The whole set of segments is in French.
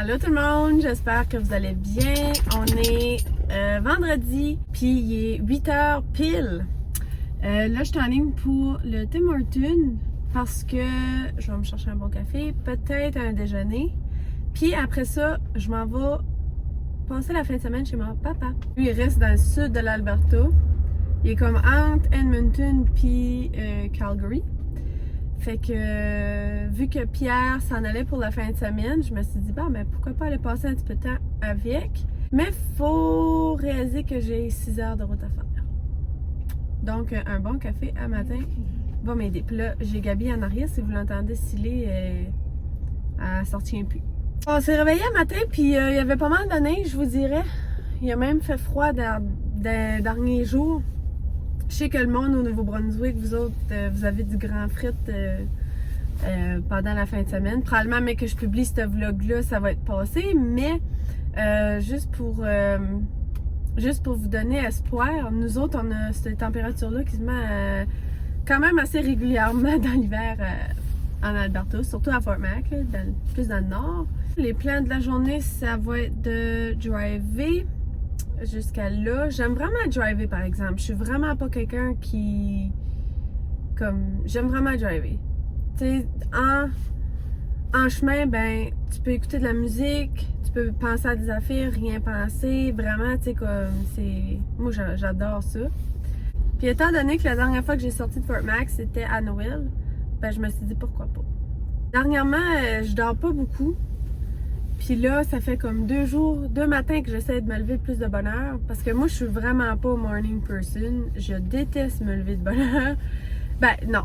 Allô tout le monde, j'espère que vous allez bien. On est vendredi, puis il est 8h pile. Là, je suis en ligne pour le Tim Hortons parce que je vais me chercher un bon café, peut-être un déjeuner. Puis après ça, je m'en vais passer la fin de semaine chez mon papa. Lui, il reste dans le sud de l'Alberta. Il est comme entre Edmonton puis Calgary. Fait que, vu que Pierre s'en allait pour la fin de semaine, je me suis dit, bon, mais pourquoi pas aller passer un petit peu de temps avec. Mais faut réaliser que j'ai 6 heures de route à faire. Donc, un bon café à matin va m'aider. Puis là, j'ai Gabi en arrière, si vous l'entendez sciller, elle sortit plus. On s'est réveillé un matin, puis il y avait pas mal de neige, je vous dirais. Il a même fait froid dans les derniers jours. Je sais que le monde au Nouveau-Brunswick, vous autres, vous avez du grand frit pendant la fin de semaine. Probablement, mais que je publie ce vlog-là, ça va être passé. Mais juste pour vous donner espoir, nous autres, on a cette température-là qui se met quand même assez régulièrement dans l'hiver en Alberta, surtout à Fort Mac, là, plus dans le nord. Les plans de la journée, ça va être de driver jusqu'à là. J'aime vraiment driver, par exemple. Je suis vraiment pas quelqu'un qui... J'aime vraiment driver. Tu sais, en chemin, ben, tu peux écouter de la musique, tu peux penser à des affaires, rien penser. Vraiment, tu sais, comme, c'est... Moi, j'adore ça. Puis étant donné que la dernière fois que j'ai sorti de Fort Mac, c'était à Noël, ben, je me suis dit, pourquoi pas. Dernièrement, je dors pas beaucoup. Puis là, ça fait comme 2 matins que j'essaie de me lever plus de bonne heure. Parce que moi, je suis vraiment pas morning person. Je déteste me lever de bonne heure. Ben, non.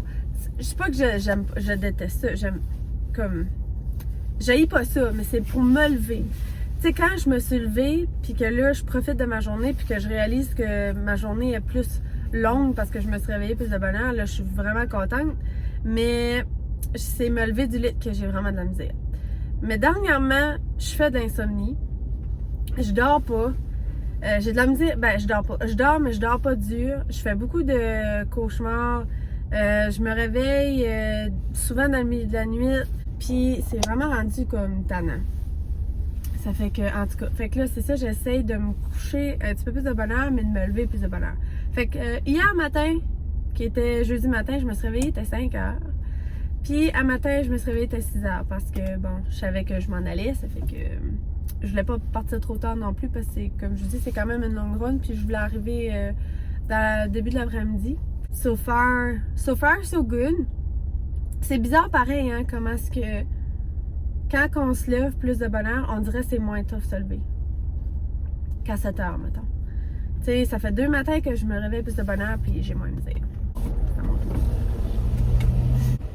Je sais pas que je déteste ça. J'aime comme... J'haïs pas ça, mais c'est pour me lever. Tu sais, quand je me suis levée, puis que là, je profite de ma journée, puis que je réalise que ma journée est plus longue parce que je me suis réveillée plus de bonne heure, là, je suis vraiment contente. Mais c'est me lever du lit que j'ai vraiment de la misère. Mais dernièrement, je fais de l'insomnie. Je dors pas. J'ai de la misère. Ben, je dors pas. Je dors, mais je dors pas dur. Je fais beaucoup de cauchemars. Je me réveille souvent dans le milieu de la nuit. Puis c'est vraiment rendu comme tannant. Ça fait que, en tout cas, fait que là, c'est ça, j'essaye de me coucher un petit peu plus de bonne heure, mais de me lever plus de bonne heure. Fait que hier matin, qui était jeudi matin, je me suis réveillée, il était 5 heures. Puis, à matin, je me suis réveillée à 6 heures parce que, bon, je savais que je m'en allais. Ça fait que je voulais pas partir trop tard non plus parce que, comme je vous dis, c'est quand même une longue run. Puis, je voulais arriver dans le début de l'après-midi. So far, so good. C'est bizarre pareil, hein, comment est-ce que quand on se lève plus de bonne heure, on dirait que c'est moins tough se lever qu'à 7 heures, mettons. Tu sais, ça fait 2 matins que je me réveille plus de bonne heure puis j'ai moins de misère. C'est à mon tour.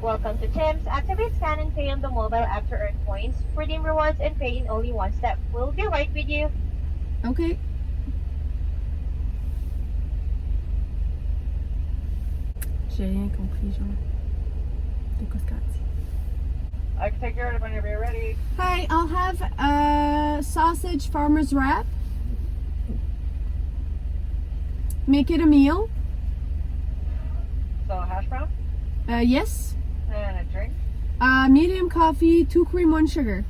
Welcome to Tim's. Activate scan and pay on the mobile app to earn points. Redeem rewards and pay in only one step. We'll be right with you. OK. J'ai rien compris, genre. De quoi ce qu'il dit? I can take your order whenever you're ready. Hi, I'll have a sausage farmer's wrap. Make it a meal. So hash brown Yes. and a drink. Medium coffee, 2 cream, 1 sugar.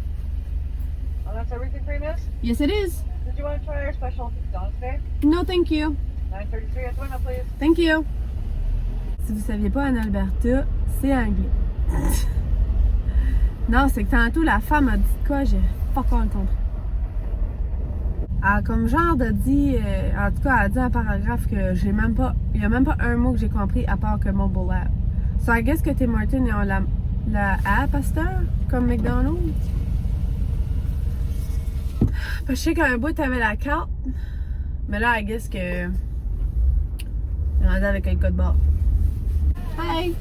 Oh, that's everything for you, miss? Yes, it is. Did you want to try our special donuts today? No, thank you. 9:33 at the window, please. Thank you. Si vous saviez pas, en Alberta, c'est anglais. Non, c'est que tantôt, la femme a dit quoi? J'ai pas encore le compris. Elle a comme genre de dit, en tout cas, elle a dit un paragraphe que j'ai même pas, il y a même pas un mot que j'ai compris à part que mobile app. So, I guess que Tim Hortons ont la app à cette heure, comme McDonald's. Parce que je sais qu'à un bout, t'avais la carte. Mais là, I guess que... Elle est rendue avec un code barre. Hi!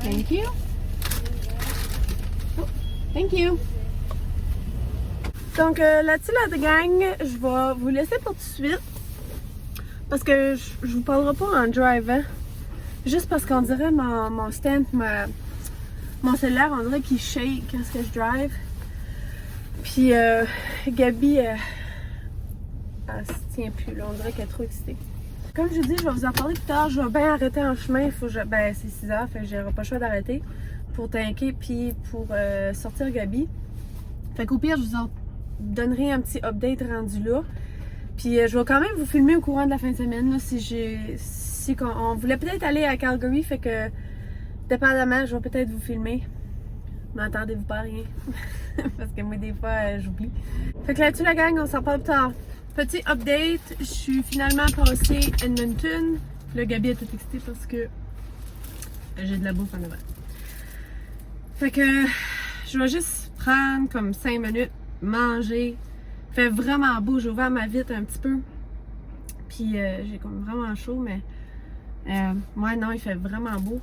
Thank you. Oh, thank you. Donc là-dessus, la gang, je vais vous laisser pour tout de suite. Parce que je vous parlerai pas en drivant. Juste parce qu'on dirait mon stand, mon cellulaire, on dirait qu'il shake quand je drive. Puis Gabi, elle se tient plus là, on dirait qu'elle est trop excitée. comme je dis, je vais vous en parler plus tard. Je vais bien arrêter en chemin. Faut que ben, c'est 6 heures, fait que j'aurai pas le choix d'arrêter pour tanker puis pour sortir Gabi. Fait qu'au pire, je vous en donnerai un petit update rendu là. Puis je vais quand même vous filmer au courant de la fin de semaine là, si on voulait peut-être aller à Calgary, fait que dépendamment, je vais peut-être vous filmer. M'entendez-vous pas rien? Parce que moi, des fois, j'oublie. Fait que là-dessus, la gang, on s'en parle plus tard. Petit update, je suis finalement passée Edmonton. Le Gabi est tout excité parce que j'ai de la bouffe en avant. Fait que je vais juste prendre comme 5 minutes, manger. Il fait vraiment beau, j'ai ouvert ma vitre un petit peu. Puis j'ai comme vraiment chaud, mais ouais, non, il fait vraiment beau.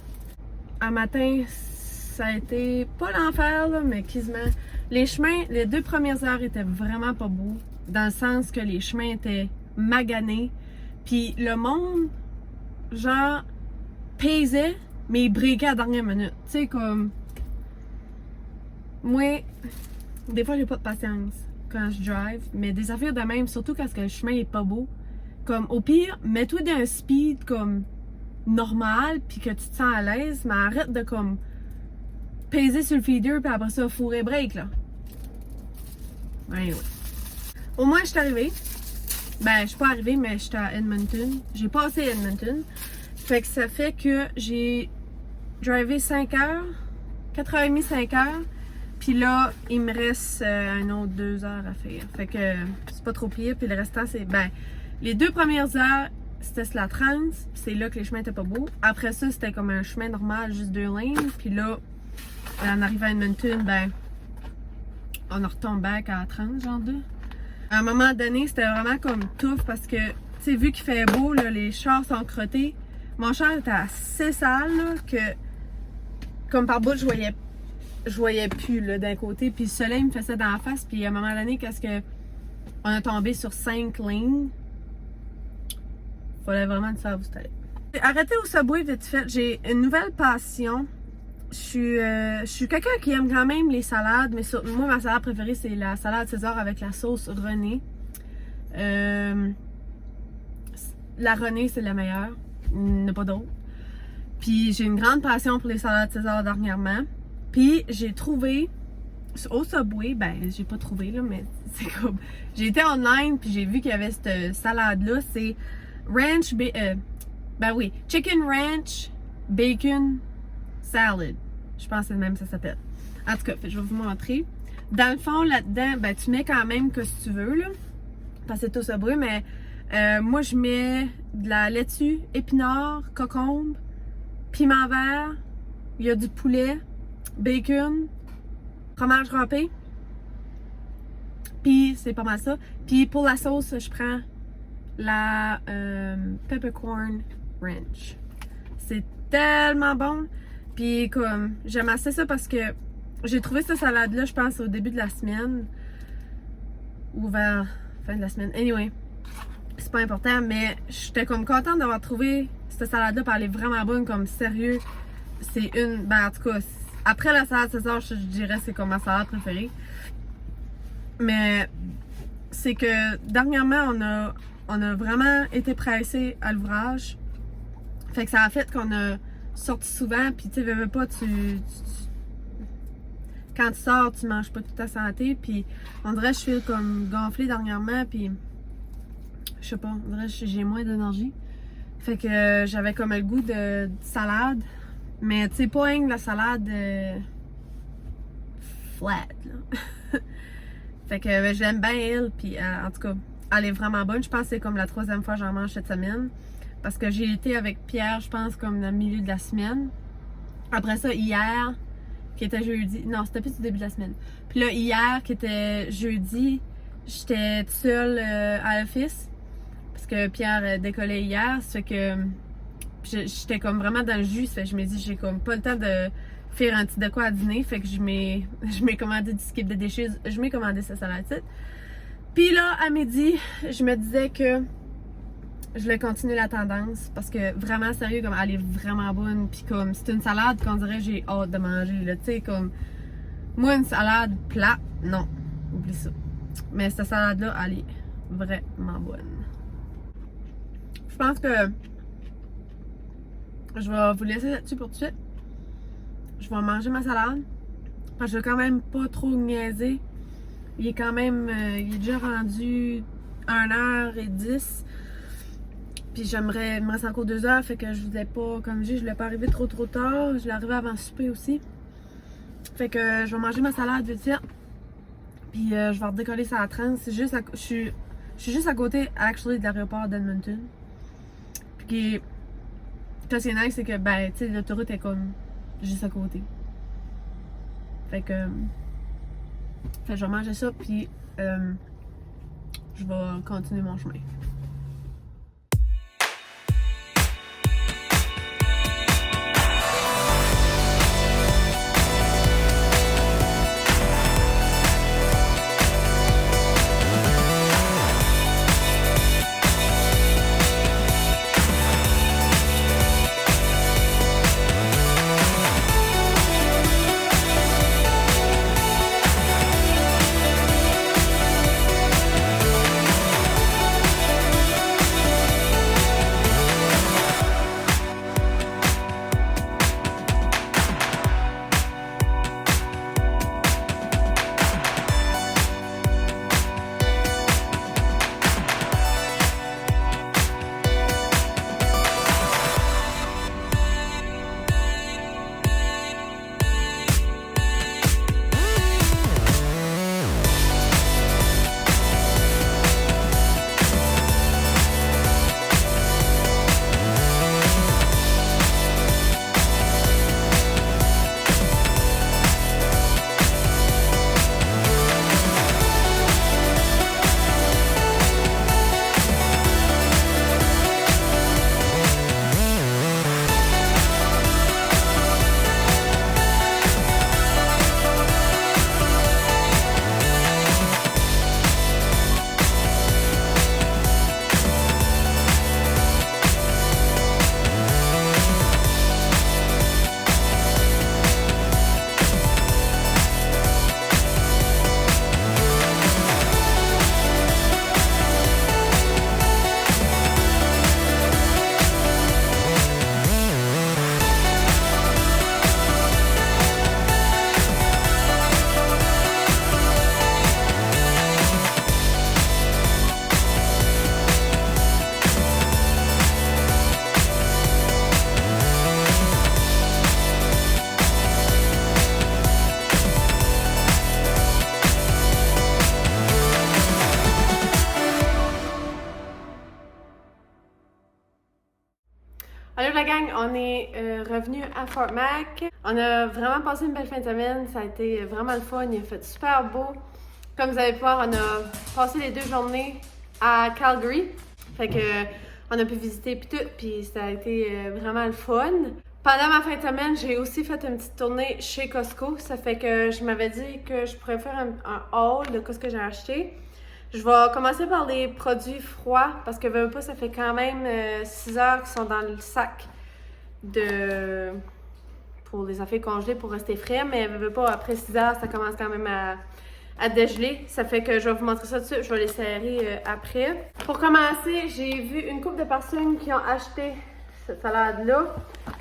Un matin, ça a été pas l'enfer, là, mais quasiment. Les chemins, les 2 premières heures étaient vraiment pas beaux, dans le sens que les chemins étaient maganés. Puis le monde, genre, pesait, mais il briquait à la dernière minute. Tu sais, comme. Moi, des fois, j'ai pas de patience quand je drive, mais des affaires de même, surtout quand le chemin est pas beau. Comme, au pire, mets-toi d'un speed comme normal, puis que tu te sens à l'aise, mais arrête de comme peser sur le feeder, puis après ça, fourrer break, là. Ouais. Au moins, je suis arrivée. Ben, je suis pas arrivée, mais j'étais à Edmonton. J'ai passé Edmonton. Fait que ça fait que j'ai drivé 5 heures, 4h30, 5 heures. Puis là, il me reste un autre 2 heures à faire. Fait que c'est pas trop pire. Puis le restant, c'est. Ben, les 2 premières heures, c'était sur la trans. C'est là que les chemins étaient pas beaux. Après ça, c'était comme un chemin normal, juste 2 lignes. Puis là, en arrivant à Edmonton, ben, on a retombé back à la trans, genre 2. À un moment donné, c'était vraiment comme tough parce que, tu sais, vu qu'il fait beau, là, les chars sont crottés. Mon char était assez sale, là, que, comme par bout, je voyais plus, là, d'un côté. Puis le soleil me faisait dans la face. Puis à un moment donné, qu'est-ce que on a tombé sur 5 lignes, fallait vraiment le faire vous aller. Arrêtez au Subway vite fait. J'ai une nouvelle passion. Je suis quelqu'un qui aime quand même les salades, mais moi, ma salade préférée, c'est la salade César avec la sauce René. La René, c'est la meilleure. Il n'y en a pas d'autre. Puis j'ai une grande passion pour les salades César dernièrement. Puis j'ai trouvé au Subway, ben j'ai pas trouvé là, mais c'est comme. J'ai été online puis j'ai vu qu'il y avait cette salade-là. C'est ranch, ben oui, chicken ranch, bacon, salad. Je pense que c'est le même, ça s'appelle. En tout cas, je vais vous montrer. Dans le fond, là-dedans, ben tu mets quand même que si tu veux, là. Parce que c'est au Subway, mais moi je mets de la laitue, épinards, concombre, piment vert, il y a du poulet, bacon, fromage râpé. Puis c'est pas mal ça. Puis pour la sauce, je prends la peppercorn ranch. C'est tellement bon. Puis comme j'aime assez ça parce que j'ai trouvé cette salade là, je pense au début de la semaine ou vers fin de la semaine. Anyway, c'est pas important, mais j'étais comme contente d'avoir trouvé cette salade là, puis elle est vraiment bonne, comme sérieux. C'est une, ben en tout cas, après la salade César, je dirais c'est comme ma salade préférée. Mais c'est que dernièrement, on a vraiment été pressés à l'ouvrage. Fait que ça a fait qu'on a sorti souvent, puis tu sais, veux pas, quand tu sors, tu manges pas toute ta santé, puis on dirait que je suis comme gonflée dernièrement, puis je sais pas, on dirait que j'ai moins d'énergie. Fait que j'avais comme le goût de salade, mais tu sais, pas rien que la salade flat, là. Fait que ben, je l'aime bien, elle, puis en tout cas, elle est vraiment bonne. Je pense que c'est comme la 3e fois que j'en mange cette semaine. Parce que j'ai été avec Pierre, je pense, comme dans le milieu de la semaine. Après ça, hier, qui était jeudi. Non, c'était plus au début de la semaine. Puis là, hier, qui était jeudi, j'étais toute seule à l'office. Parce que Pierre décollait hier. Ça fait que j'étais comme vraiment dans le jus. Ça fait que je me dis, j'ai comme pas le temps de faire un petit de quoi à dîner. Fait que je m'ai commandé du skip de déchets. Je m'ai commandé cette salade-ci. Puis là, à midi, je me disais que je voulais continuer la tendance parce que vraiment sérieux, comme elle est vraiment bonne, puis comme c'est une salade qu'on dirait j'ai hâte de manger, là, tu sais, comme moi une salade plate, non, oublie ça. Mais cette salade là, elle est vraiment bonne. je pense que je vais vous laisser là-dessus pour tout de suite. Je vais manger ma salade. Parce que je vais quand même pas trop niaiser. Il est quand même, il est déjà rendu 1h10. Puis j'aimerais, il me reste encore 2 heures, fait que je voulais pas, comme je dis, je voulais pas arriver trop tard. Je voulais arriver avant le souper aussi. Fait que je vais manger ma salade vite fait. Puis je vais redécoller ça à 30. C'est juste je suis juste à côté, actually, de l'aéroport d'Edmonton. Puis ce qui est nice, c'est que, ben, tu sais, l'autoroute est comme juste à côté. Fait que je vais manger ça, puis je vais continuer mon chemin. Allô la gang, on est revenu à Fort Mac. On a vraiment passé une belle fin de semaine, ça a été vraiment le fun, il a fait super beau. Comme vous allez voir, on a passé les 2 journées à Calgary. Fait que on a pu visiter puis tout, puis ça a été vraiment le fun. Pendant ma fin de semaine, j'ai aussi fait une petite tournée chez Costco. Ça fait que je m'avais dit que je pourrais faire un haul de ce que j'ai acheté. Je vais commencer par les produits froids parce que veux pas, ça fait quand même 6 heures qu'ils sont dans le sac pour les affaires congelées pour rester frais, mais veux pas, après 6 heures, ça commence quand même à dégeler. Ça fait que je vais vous montrer ça tout de suite, je vais les serrer après. Pour commencer, j'ai vu une couple de personnes qui ont acheté cette salade-là.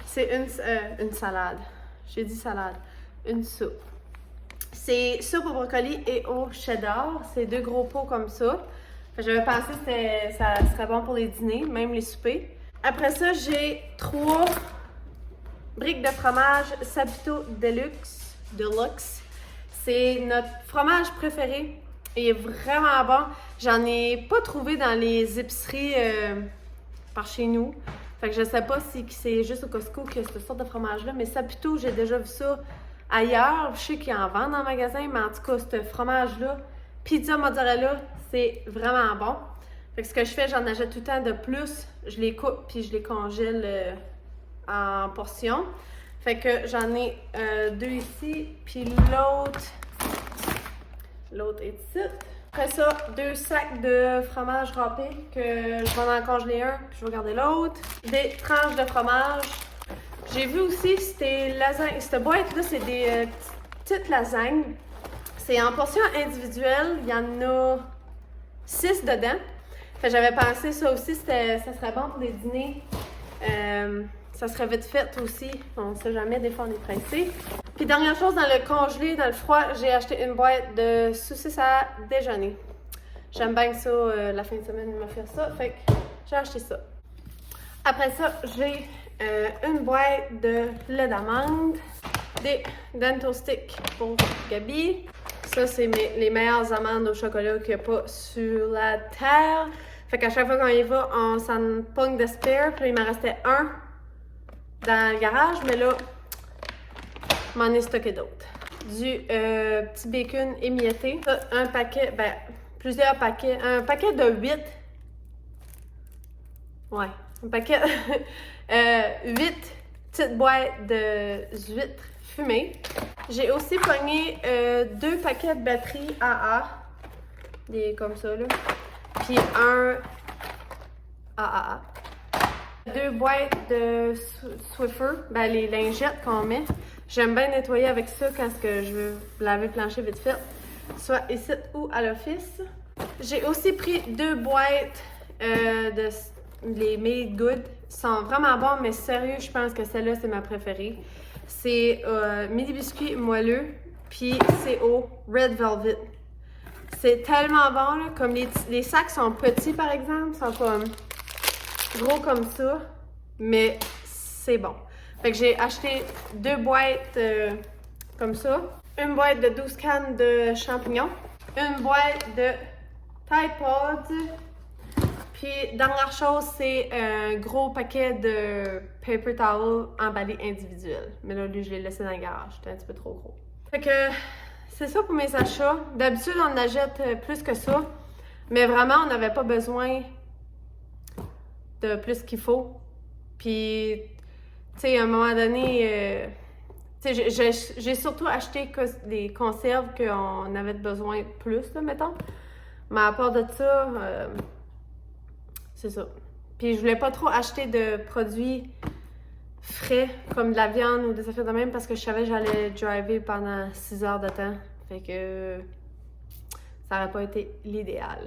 C'est une salade. J'ai dit salade. Une soupe. C'est soupe au brocoli et au cheddar. C'est 2 gros pots comme ça. J'avais pensé que ça serait bon pour les dîners, même les soupers. Après ça, j'ai 3 briques de fromage Saputo Deluxe. C'est notre fromage préféré. Il est vraiment bon. J'en ai pas trouvé dans les épiceries par chez nous. Fait que je sais pas si c'est juste au Costco qu'il y a cette sorte de fromage-là, mais Saputo, j'ai déjà vu ça ailleurs. Je sais qu'ils en vendent dans le magasin, mais en tout cas, ce fromage-là, pizza mozzarella, c'est vraiment bon. Fait que ce que je fais, j'en achète tout le temps de plus. Je les coupe puis je les congèle en portions. Fait que j'en ai 2 ici, puis l'autre est ici. Après ça, 2 sacs de fromage râpé que je vais en congeler un, puis je vais garder l'autre. Des tranches de fromage. J'ai vu aussi, c'était lasagne. Cette boîte-là, c'est des petites lasagnes. C'est en portions individuelles. Il y en a 6 dedans. Fait j'avais pensé ça aussi, ça serait bon pour des dîners. Ça serait vite fait aussi. On sait jamais, des fois on est pressé. Puis dernière chose, dans le congelé, dans le froid, j'ai acheté une boîte de saucisses à déjeuner. J'aime bien ça, la fin de semaine, me faire ça. Fait que j'ai acheté ça. Après ça, j'ai une boîte de lait d'amande, des Dento Sticks pour Gabi. Ça, c'est les meilleures amandes au chocolat qu'il n'y a pas sur la terre. Fait qu'à chaque fois qu'on y va, on s'en pogne de spare. Puis il m'en restait un dans le garage, mais là, je m'en ai stocké d'autres. Du petit bacon émietté. Ça, un paquet, ben, plusieurs paquets. Un paquet de 8. Ouais, un paquet. 8 petites boîtes de huîtres fumées. J'ai aussi pogné 2 paquets de batteries AA. Des comme ça, là. Puis un AAA. 2 boîtes de Swiffer, ben les lingettes qu'on met. J'aime bien nettoyer avec ça quand je veux laver le plancher vite fait, soit ici ou à l'office. J'ai aussi pris 2 boîtes de les Made Good. Ils sont vraiment bons, mais sérieux, je pense que celle-là, c'est ma préférée. C'est mini biscuits moelleux, puis c'est au Red Velvet. C'est tellement bon, là, comme les sacs sont petits, par exemple, sont comme gros comme ça, mais c'est bon. Fait que j'ai acheté 2 boîtes comme ça, une boîte de 12 cannes de champignons, une boîte de Tide Pods, puis dernière chose, c'est un gros paquet de paper towel emballé individuel. Mais là, lui, je l'ai laissé dans le garage, c'était un petit peu trop gros. Fait que c'est ça pour mes achats. D'habitude, on en achète plus que ça, mais vraiment, on n'avait pas besoin de plus qu'il faut. Puis, tu sais, à un moment donné, tu sais, j'ai surtout acheté des conserves qu'on avait besoin plus, là, mettons. Mais à part de ça, c'est ça. Puis, je voulais pas trop acheter de produits frais, comme de la viande ou des affaires de même, parce que je savais que j'allais driver pendant 6 heures de temps. Fait que ça n'aurait pas été l'idéal.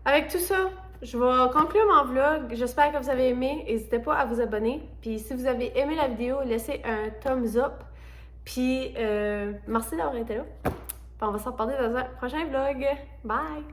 Avec tout ça, je vais conclure mon vlog. J'espère que vous avez aimé. N'hésitez pas à vous abonner. Puis si vous avez aimé la vidéo, laissez un thumbs up. Puis merci d'avoir été là. Puis on va se reparler dans un prochain vlog. Bye!